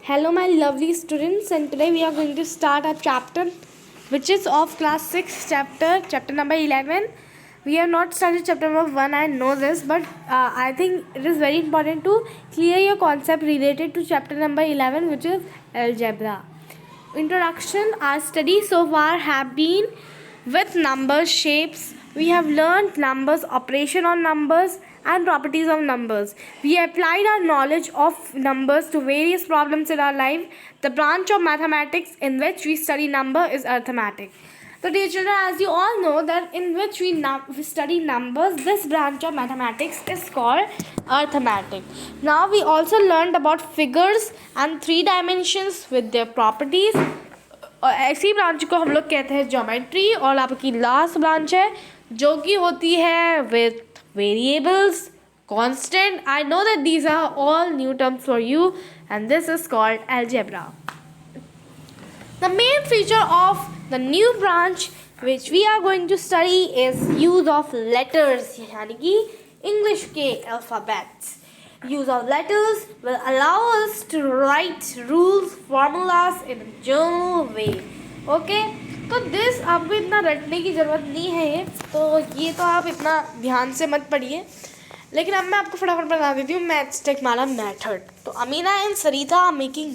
Hello, my lovely students, and today we are going to start our chapter, which is of class 6, chapter number 11. We have not started chapter number 1, I know this, but I think it is very important to clear your concept related to chapter number 11, which is algebra. Introduction. Our studies so far have been with numbers, shapes. We have learned numbers, operation on numbers, and properties of numbers. We applied our knowledge of numbers to various problems in our life. The branch of mathematics in which we study number is arithmetic. So dear children, as you all know that in which we study numbers, this branch of mathematics is called arithmetic. Now we also learned about figures and 3 dimensions with their properties. ऐसी branch को हम लोग कहते हैं geometry, और आपकी last branch है जो कि होती है with variables, constant. I know that these are all new terms for you, and this is called algebra. The main feature of the new branch which we are going to study is use of letters, यानी कि English के alphabets. Use of letters will allow us to write rules, formulas in a general way. Okay? तो this आपको इतना रटने की ज़रूरत नहीं है, ये तो आप इतना ध्यान से मत पढ़िए, लेकिन अब मैं आपको फटाफट बता देती हूँ मैथस्टिक वाला मेथड. तो Amina and Sarita making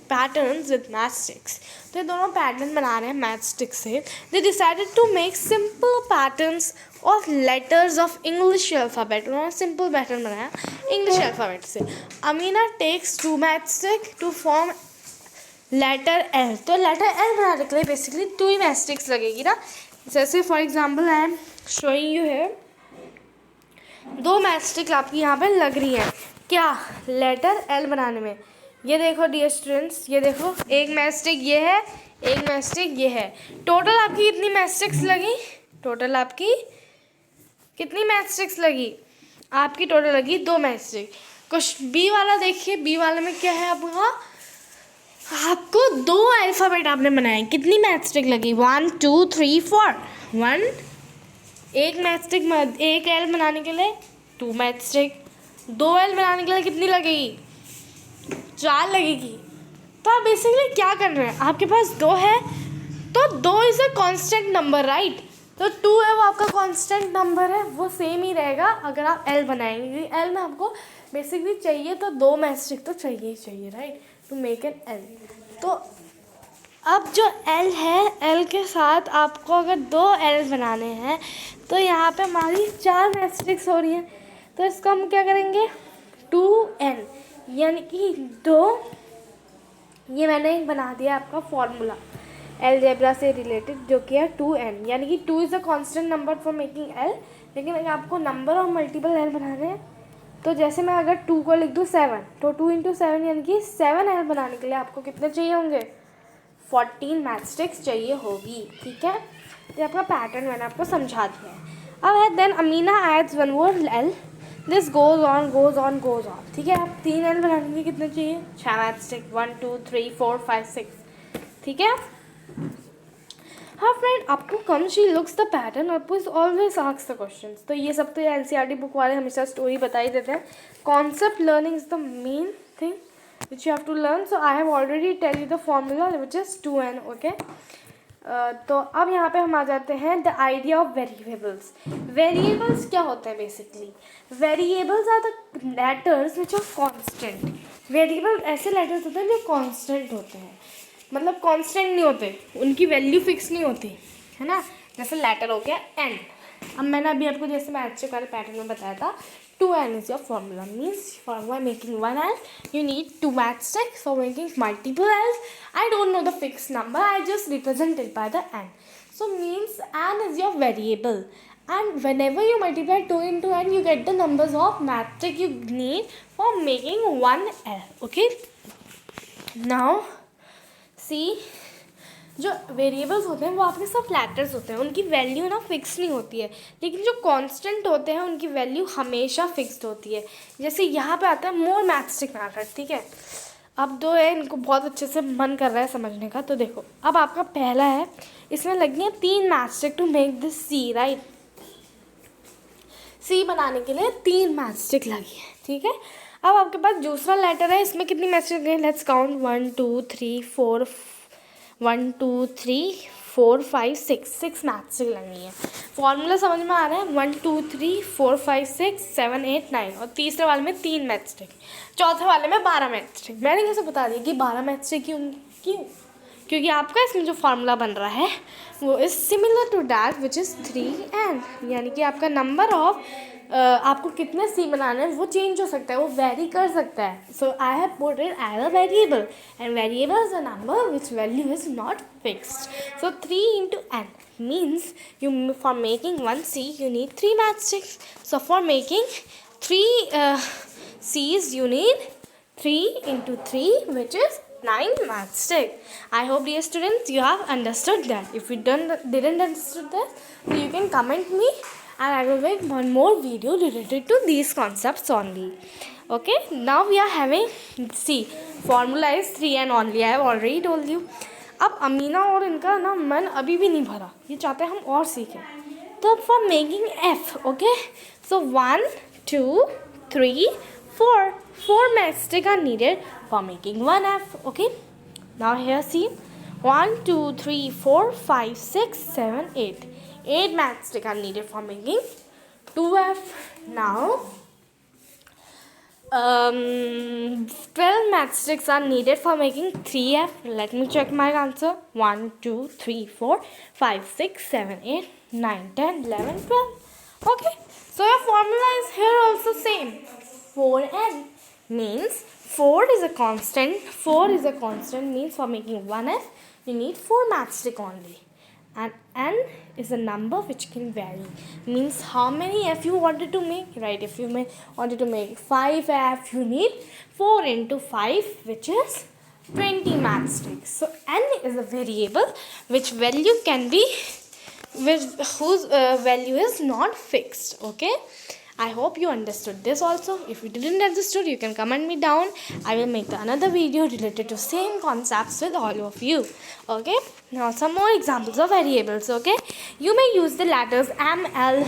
patterns with matchsticks. तो ये दोनों पैटर्न बना रहे हैं मैथस्टिक से. They decided to make simple patterns of letters of English alphabet. उन्होंने सिंपल पैटर्न बनाया इंग्लिश अल्फ़ाबेट से. Amina takes 2 matchstick to form letter L. तो लेटर एल बनाने के लिए बेसिकली 2 ही मैथस्टिक्स लगेगी ना. जैसे for example I am showing you है 2 मैथस्टिक आपकी यहाँ पे लग रही हैं क्या लेटर एल बनाने में. ये देखो डियर स्टूडेंट्स, ये देखो एक मैथस्टिक ये है, एक मैथस्टिक ये है. टोटल आपकी कितनी मैथस्टिक्स लगी? टोटल आपकी कितनी मैथस्टिक्स लगी? आपकी टोटल लगी 2 मैथस्टिक. कुछ बी वाला देखिए, बी वाले में क्या है आपको 2 अल्फ़ाबेट आपने बनाए. कितनी मैथस्टिक लगी? 1 2 3 4. 1 एक मैथस्टिक, एक एल बनाने के लिए 2 मैथस्टिक. 2 एल बनाने के लिए कितनी लगेगी? 4 लगेगी. तो आप बेसिकली क्या कर रहे हैं, आपके पास 2 है तो 2 is a constant number, right. तो 2 है वो आपका कांस्टेंट नंबर है, वो सेम ही रहेगा अगर आप एल बनाएंगे. एल में आपको बेसिकली चाहिए तो 2 मैथस्टिक तो चाहिए ही चाहिए, right, to make an L. तो अब जो एल है, एल के साथ आपको अगर 2 एल बनाने हैं तो यहाँ पे हमारी 4 मैथस्टिक्स हो रही हैं. तो इसको हम क्या करेंगे 2n, यानी कि 2. ये मैंने एक बना दिया आपका फॉर्मूला अलजेब्रा से रिलेटेड जो कि है 2n, यानी कि 2 is a constant number for making L. लेकिन अगर आपको नंबर और मल्टीपल एल बनाने हैं तो जैसे मैं अगर 2 को लिख दूँ 7, तो 2 × 7 यानी कि 7 एल बनाने के लिए आपको कितने चाहिए होंगे? 14 मैथस्टिक्स चाहिए होगी. ठीक है, ये आपका पैटर्न मैंने आपको समझा दिया है. अब है then Amina adds 1 more L. This goes on. ठीक है, आप 3 एल बनाने के लिए कितने चाहिए? 6 मैथस्टिक. 1 2 3 4 5 6. ठीक है. हाँ फ्रेंड, आपको come she looks the pattern, आपको is always ask the questions. तो ये सब तो ये एनसीईआरटी बुक वाले हमेशा स्टोरी बता ही देते हैं. Concept learning is the main thing which you have to learn. So I have already tell you the formula which is 2n. Okay, तो अब यहाँ पे हम आ जाते हैं the idea of variables. Variables क्या होते हैं? Basically variables are the letters which are constant. Variable ऐसे लेटर्स होते हैं जो कॉन्स्टेंट होते हैं, मतलब कांस्टेंट नहीं होते, उनकी वैल्यू फिक्स नहीं होती है ना. जैसे लेटर हो गया n. अब मैंने अभी आपको जैसे मैथस्टिक वाले पैटर्न में बताया था 2n is your formula. Means for making 1 L you need 2 matchstick. For making multiple Ls I don't know the fix number, I just represent it by the n. So means n is your variable, and whenever you multiply 2 into n you get the numbers of मैथस्टिक you need for making 1 l. okay, now सी जो variables होते हैं वो आपके सब letters होते हैं, उनकी value ना फिक्स नहीं होती है. लेकिन जो कांस्टेंट होते हैं उनकी वैल्यू हमेशा फिक्स्ड होती है. जैसे यहाँ पे आता है मोर मैथस्टिक मैथड. ठीक है, अब 2 है, इनको बहुत अच्छे से मन कर रहा है समझने का. तो देखो अब आपका पहला है, इसमें लगी है 3 matchstick to make this C, right. C बनाने के लिए 3 मैथस्टिक लगी है. ठीक है, अब आपके पास दूसरा लेटर है, इसमें कितनी मैसेज गए, लेट्स काउंट 1 2 3 4 1 2 3 4 5 6 मैथ्स लगनी है। फॉर्मूला समझ में आ रहा है, 1 2 3 4 5 6 7 8 9, और तीसरे वाले में 3 मैथ्स ट्रिक, चौथे वाले में 12 मैथ्स ट्रिक। मैंने कैसे बता दिया कि 12 मैथ्स ट्रिक क्यों? क्योंकि आपका इसमें जो फार्मूला बन रहा है वो is similar to that which is 3n, यानी कि आपका नंबर ऑफ आपको कितने सी बनाने हैं वो चेंज हो सकता है, वो वेरी कर सकता है। So I have put it as a variable, and variable is a number which value is not fixed. So 3 into n means you, for making 1 c you need 3 matchsticks. So for making 3 c's you need 3 into 3 which is 9 matchstick. I hope dear students you have understood that. If you didn't understood that, so you can comment me and I will make one more video related to these concepts only. Okay, now we are having, see, formula is 3n only. I have already told you. अब अमीना और इनका ना मन अभी भी नहीं भरा, ये चाहते हैं हम और सीखें। तो for making f, okay, so 1 2 3 4 matchsticks are needed for making 1f. Okay, now here see, 1 2 3 4 5 6 7 8 matchsticks are needed for making 2f. Now 12 matchsticks are needed for making 3f. Let me check my answer. 1 2 3 4 5 6 7 8 9 10 11 12. Okay, so your formula is here also same. 4n means 4 is a constant. 4 is a constant means for making 1f you need 4 matchstick only, and n is a number which can vary, means how many f you wanted to make, right? If you wanted to make 5f you need 4 into 5 which is 20 matchsticks. So n is a variable which value can be whose value is not fixed. Okay, I hope you understood this also. If you didn't understood, you can comment me down. I will make another video related to same concepts with all of you. Okay, now some more examples of variables. Okay, you may use the letters m, l,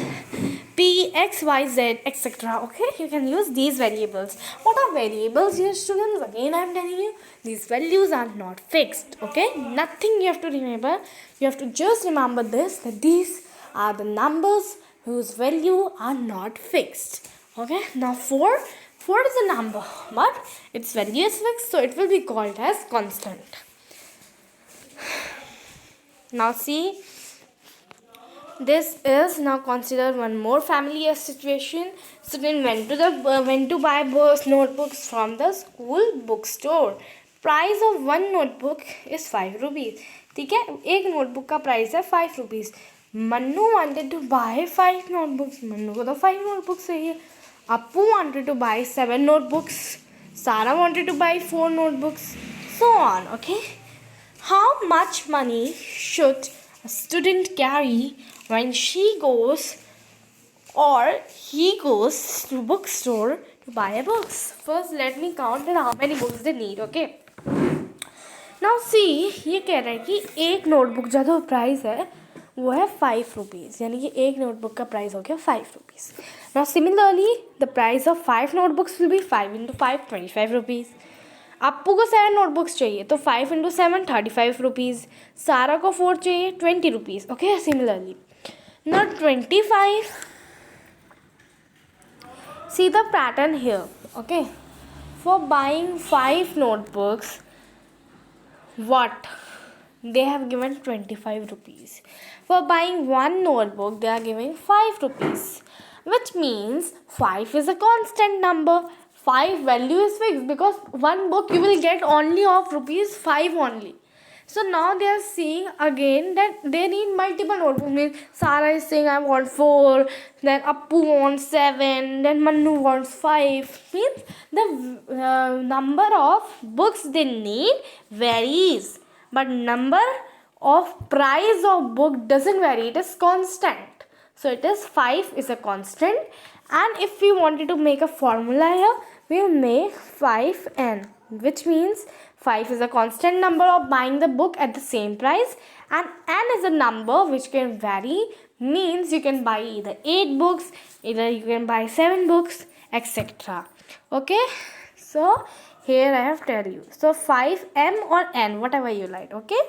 p, x, y, z, etc. Okay, you can use these variables. What are variables here, students? Again I am telling you, these values are not fixed. Okay, nothing you have to remember. You have to just remember this, that these are the numbers whose value are not fixed. Okay, now 4 is a number but its value is fixed, so it will be called as constant. Now see, this is, now consider one more familiar situation. Student went to buy notebooks from the school bookstore. Price of one notebook is 5 rupees. ठीक है, एक notebook का price है 5 rupees. Mannu wanted to buy 5 notebooks. Mannu को तो 5 notebooks चाहिए. Appu wanted to buy 7 notebooks. Sara wanted to buy 4 notebooks. So on. Okay, how much money should a student carry when she goes or he goes to bookstore to buy a books? First let me count that how many books they need. Okay, now see, ये कह रहा है कि एक notebook का जो price है वो है 5 रुपीज़, यानी कि एक नोटबुक का प्राइस हो गया 5 rupees. Now similarly the price of 5 notebooks will be 5 into 5 25 rupees. Appu को 7 नोटबुक्स चाहिए तो 5 into 7 35 रुपीज़. सारा को 4 चाहिए 20 rupees. Okay, similarly now 25. See the pattern here. Okay, for buying 5 notebooks, what they have given 25 rupees. For buying one notebook they are giving 5 rupees, which means 5 is a constant number. 5 value is fixed because one book you will get only of rupees 5 only. So now they are saying again that they need multiple notebooks. Means Sara is saying I want 4, then Appu wants 7, then Mannu wants 5. Means the number of books they need varies, but number of price of book doesn't vary, it is constant. So it is 5 is a constant, and if we wanted to make a formula here, we will make 5n, which means 5 is a constant number of buying the book at the same price, and n is a number which can vary, means you can buy either 8 books, either you can buy 7 books, etc. Okay, so here I have tell you. So 5m or n, whatever you like. Okay,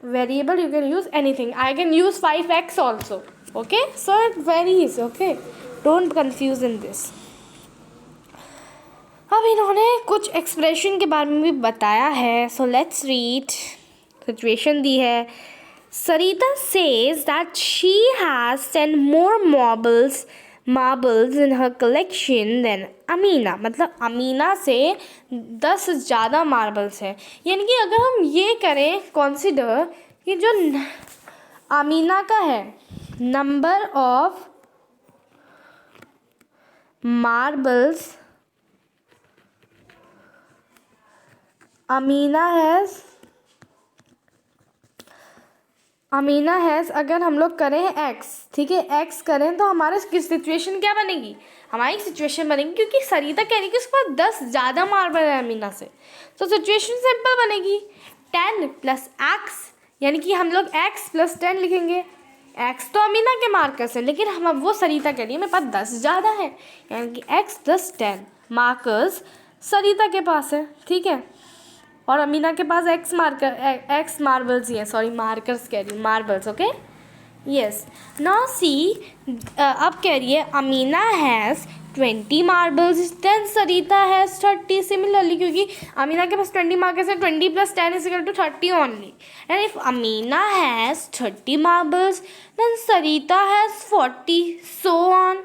variable you can use anything. I can use 5x also. Okay, so it varies. Okay, don't confuse in this. अब इन्होंने कुछ expression के बारे में भी बताया है. So let's read. Situation दी है. Sarita says that she has 10 more marbles in her collection than Amina. मतलब अमीना से 10 ज़्यादा मार्बल्स है. यानी कि अगर हम ये करें कंसिडर कि जो अमीना का है number of marbles Amina has अगर हम लोग करें x, ठीक है, x करें तो हमारे सिचुएशन क्या बनेगी. हमारी सिचुएशन बनेगी क्योंकि सरिता कह रही कि उसके पास 10 ज़्यादा मार्बल है अमीना से. तो सिचुएशन सिंपल बनेगी 10 + x, यानी कि हम लोग x + 10 लिखेंगे. x तो अमीना के मार्कर्स है, लेकिन हम अब वो सरिता के लिए मेरे पास 10 ज़्यादा है, यानी कि x + 10 मार्कर्स सरिता के पास है. ठीक है, और अमीना के पास x मार्बल्स ही है. सॉरी, मार्कर्स कह रही हूँ, marbles. Okay, yes. Now see, अब कह रही है Amina has 20 marbles then Sarita has 30. Similarly, क्योंकि अमीना के पास 20 मार्कर्स है, 20 + 10 = 30 only. And if Amina has 30 marbles then Sarita has 40, so on.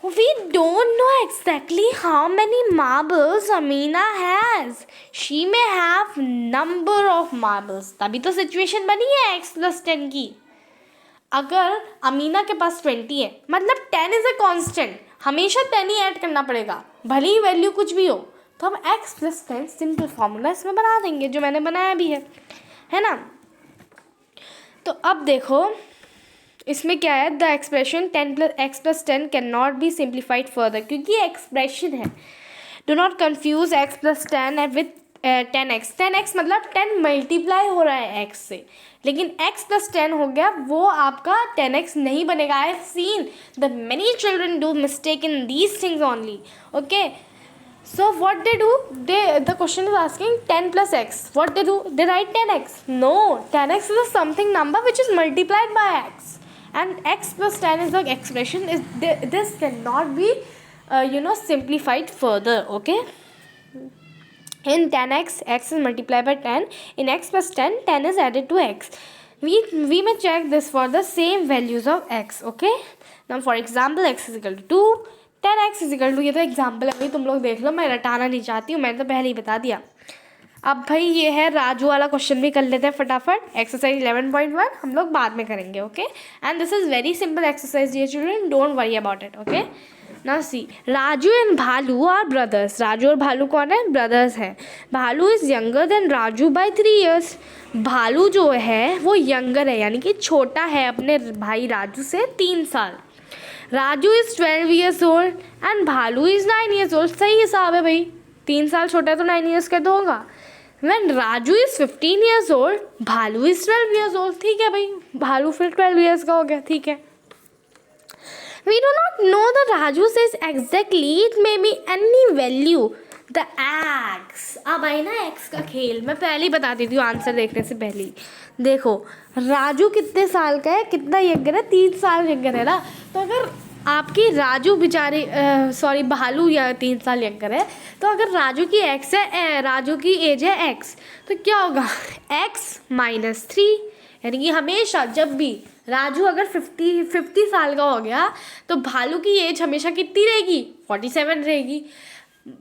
We don't know exactly how many marbles Amina has. She may have number of marbles. तभी तो situation बनी है x + 10 की. अगर अमीना के पास 20 है, मतलब 10 इज़ अ कांस्टेंट, हमेशा 10 ही ऐड करना पड़ेगा, भले ही वैल्यू कुछ भी हो. तो हम x + 10 सिंपल फार्मूला इसमें बना देंगे, जो मैंने बनाया भी है ना. तो अब देखो इसमें क्या है. The expression 10 + x + 10 can not be simplified further, क्योंकि एक्सप्रेशन है. Do not confuse x + 10 with 10x. 10x मतलब 10 मल्टीप्लाई हो रहा है x से, लेकिन x + 10 हो गया, वो आपका 10x नहीं बनेगा. I have seen the many children do mistake in these things only. Okay, so what they do, the question is asking 10 + x. What they do, they write 10x. No, 10x is a something number which is multiplied by x, and x + 10 is the expression. This cannot be simplified further. Okay, in 10x, x is multiplied by 10. In x + 10, 10 is added to x. We may check this for the same values of x. Okay, now for example, x is equal to 2, 10x is equal to, ये तो example है भाई, तुम लोग देख लो, मैं रटाना नहीं चाहती हूँ, मैंने तो पहले ही बता दिया. अब भाई ये है राजू वाला क्वेश्चन भी कर लेते हैं फटाफट. एक्सरसाइज 11.1 हम लोग बाद में करेंगे. Okay, and this is very simple exercise dear children, don't worry about it. Okay, now see, Raju and Bhalu are brothers. Raju और भालू कौन है? ब्रदर्स हैं. Bhalu is younger than Raju by 3 years. भालू जो है वो यंगर है, यानी कि छोटा है अपने भाई राजू से 3 साल. Raju is 12 years old and भालू इज़ 9 years old. सही हिसाब है भाई, 3 साल छोटा है तो 9 years का तो होगा. When Raju is 15 years old, भालू इज़ 12 years old. ठीक है भाई, भालू फिर 12 years का हो गया. ठीक है, we do not know the Raju says exactly, it may be any value. The x, अब आई ना x का खेल. मैं पहले ही बता देती हूँ आंसर देखने से पहले ही. देखो राजू कितने साल का है, कितना यंगर है, 3 साल यंगर है ना. तो अगर आपकी राजू बेचारे सॉरी भालू या 3 साल यंगर है, तो अगर राजू की x है, राजू की एज है x, तो क्या होगा x - 3. यानी कि हमेशा जब भी राजू अगर 50 साल का हो गया, तो भालू की एज हमेशा कितनी रहेगी? 47 रहेगी.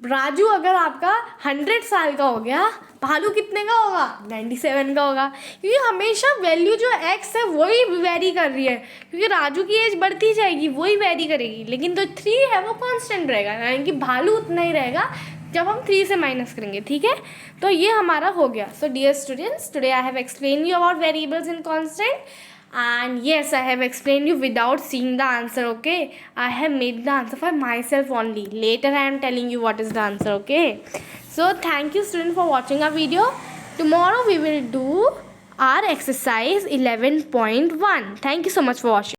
राजू अगर आपका 100 साल का हो गया, भालू कितने का होगा? 97 का होगा. क्योंकि हमेशा वैल्यू जो x है वही वेरी कर रही है, क्योंकि राजू की एज बढ़ती जाएगी, वही वेरी करेगी, लेकिन जो 3 है वो कांस्टेंट रहेगा, यानी कि भालू उतना ही रहेगा जब हम 3 से माइनस करेंगे. ठीक है, तो ये हमारा हो गया. So dear students, today I have explain you about variables in constant. And yes, I have explained you without seeing the answer. Okay, I have made the answer for myself only. Later I am telling you what is the answer. Okay, so thank you student for watching our video. Tomorrow we will do our exercise 11.1. Thank you so much for watching.